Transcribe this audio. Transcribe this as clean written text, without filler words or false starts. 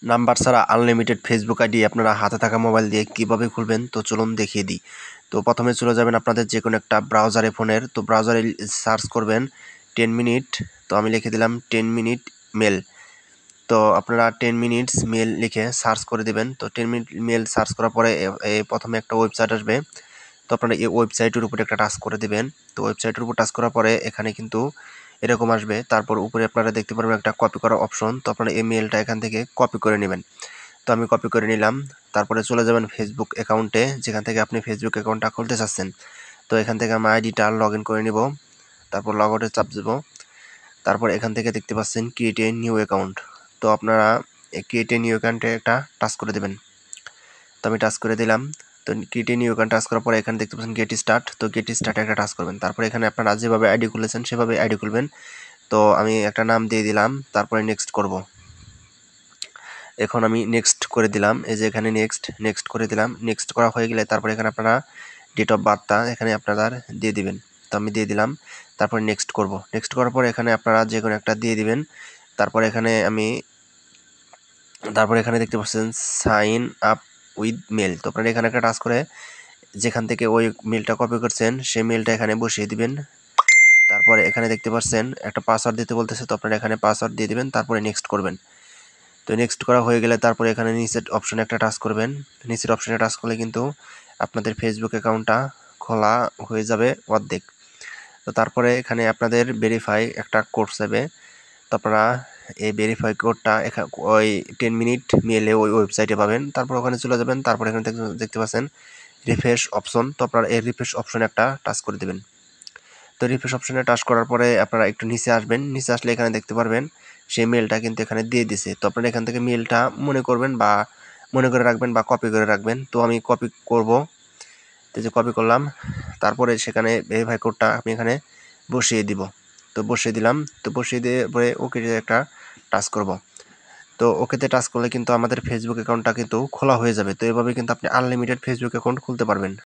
Number ছাড়া unlimited Facebook ID আপনারা হাতে থাকা মোবাইল দিয়ে কিভাবে খুলবেন তো চলুন দেখিয়ে দিই। তো প্রথমে চলে যাবেন আপনাদের যে কোনো একটা ব্রাউজারে ফোনের, তো ব্রাউজারে সার্চ করবেন 10 মিনিট, তো আমি লিখে দিলাম 10 মিনিট মেল। তো আপনারা 10 মিনিটস মেল লিখে সার্চ করে দেবেন। তো 10 মিনিট মেল সার্চ করার পরে প্রথমে একটা ওয়েবসাইট আসবে। তো আপনারা এই ওয়েবসাইটের উপরে একটা টাচ করে দেবেন। তো ওয়েবসাইটের উপর টাচ করার পরে এখানে কিন্তু এরকম আসবে। তারপর উপরে আপনারা দেখতে পারবেন একটা কপি করার অপশন। তো আপনারা এই মেলটা এখান থেকে কপি করে নেবেন। তো আমি কপি করে নিলাম। তারপরে চলে যাবেন ফেসবুক অ্যাকাউন্টে, যেখান থেকে আপনি ফেসবুক অ্যাকাউন্টটা খুলতে চাচ্ছেন। তো এখান থেকে আমি আইডিটা লগ ইন করে নিব। তারপর লগ আউটে চাপ দেব। তারপর এখান থেকে দেখতে পাচ্ছেন ক্রিয়েট এ নিউ অ্যাকাউন্ট। তো আপনারা ক্রিয়েট এ নিউ অ্যাকাউন্টে একটা টাচ করে দেবেন। তো আমি টাচ করে দিলাম। তো create a new account touch করার পরে এখানে দেখতে পাচ্ছেন গেট স্টার্ট। তো গেট স্টার্টে একটা টাচ করবেন। তারপর এখানে আপনারা যেভাবে আইডি খুলেছেন সেভাবে আইডি খুলবেন। তো আমি একটা নাম দিয়ে দিলাম, তারপরে নেক্সট করব। এখন আমি নেক্সট করে দিলাম। এই যে এখানে নেক্সট করে দিলাম। নেক্সট করা হয়ে গেলে তারপরে এখানে আপনারা ডেট অফ বার্থটা এখানে আপনারা দিয়ে দিবেন। তো আমি দিয়ে দিলাম। তারপরে নেক্সট করব। নেক্সট করার পর এখানে আপনারা যে কোনো একটা দিয়ে দিবেন। তারপরে এখানে দেখতে পাচ্ছেন সাইন আপ উইথ মেল। তো আপনারা এখানে একটা টাচ করে যেখান থেকে ওই মেলটা কপি করছেন সেই মেলটা এখানে বসিয়ে দিবেন। তারপরে এখানে দেখতে পাচ্ছেন একটা পাসওয়ার্ড দিতে বলতেছে, তো আপনারা এখানে পাসওয়ার্ড দিয়ে দিবেন। তারপরে নেক্সট করবেন। তো নেক্সট করা হয়ে গেলে তারপরে এখানে নিচের অপশনে একটা টাচ করবেন। নিচের অপশনে টাচ করলে কিন্তু আপনাদের ফেসবুক অ্যাকাউন্টটা খোলা হয়ে যাবে অর্ধেক। তো তারপরে এখানে আপনাদের ভেরিফাই একটা কোড যাবে। তো আপনারা এই ভেরিফাই কোডটা ওই 10 মিনিট মেলে ওই ওয়েবসাইটে পাবেন। তারপর ওখানে চলে যাবেন। তারপর এখানে দেখতে পাচ্ছেন রিফ্রেশ অপশন। তো আপনারা এই রিফ্রেশ অপশনে একটা টাচ করে দেবেন। তো রিফ্রেশ অপশনে টাচ করার পরে আপনারা একটু নিচে আসবেন। নিচে আসলে এখানে দেখতে পারবেন সেই মেলটা কিন্তু এখানে দিয়ে দিছে। তো আপনারা এখান থেকে মেলটা মনে করবেন বা মনে করে রাখবেন বা কপি করে রাখবেন। তো আমি কপি করব। তো যে কপি করলাম, তারপরে সেখানে ভেরিফাই কোডটা আমি এখানে বসিয়ে দিব। তো বসিয়ে দিলাম। তো বসিয়ে দিয়ে পরে ওকে একটা টাচ করব। তো ওকেতে টাচ করলে কিন্তু আমাদের ফেসবুক অ্যাকাউন্টটা কিন্তু খোলা হয়ে যাবে। তো এভাবে কিন্তু আপনি আনলিমিটেড ফেসবুক অ্যাকাউন্ট খুলতে পারবেন।